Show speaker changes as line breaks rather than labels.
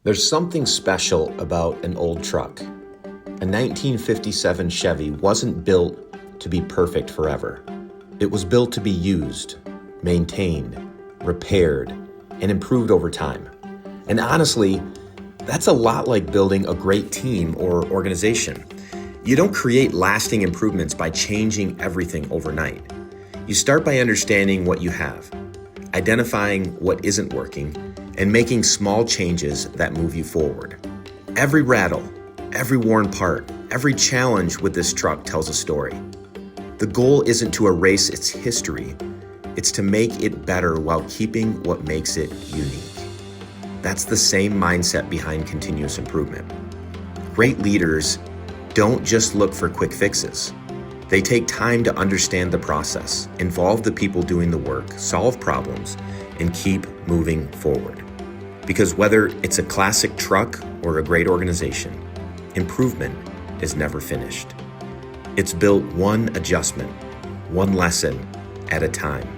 There's something special about an old truck. A 1957 Chevy wasn't built to be perfect forever. It was built to be used, maintained, repaired, and improved over time. And honestly, that's a lot like building a great team or organization. You don't create lasting improvements by changing everything overnight. You start by understanding what you have, identifying what isn't working, and making small changes that move you forward. Every rattle, every worn part, every challenge with this truck tells a story. The goal isn't to erase its history, it's to make it better while keeping what makes it unique. That's the same mindset behind continuous improvement. Great leaders don't just look for quick fixes. They take time to understand the process, involve the people doing the work, solve problems, and keep moving forward. Because whether it's a classic truck or a great organization, improvement is never finished. It's built one adjustment, one lesson at a time.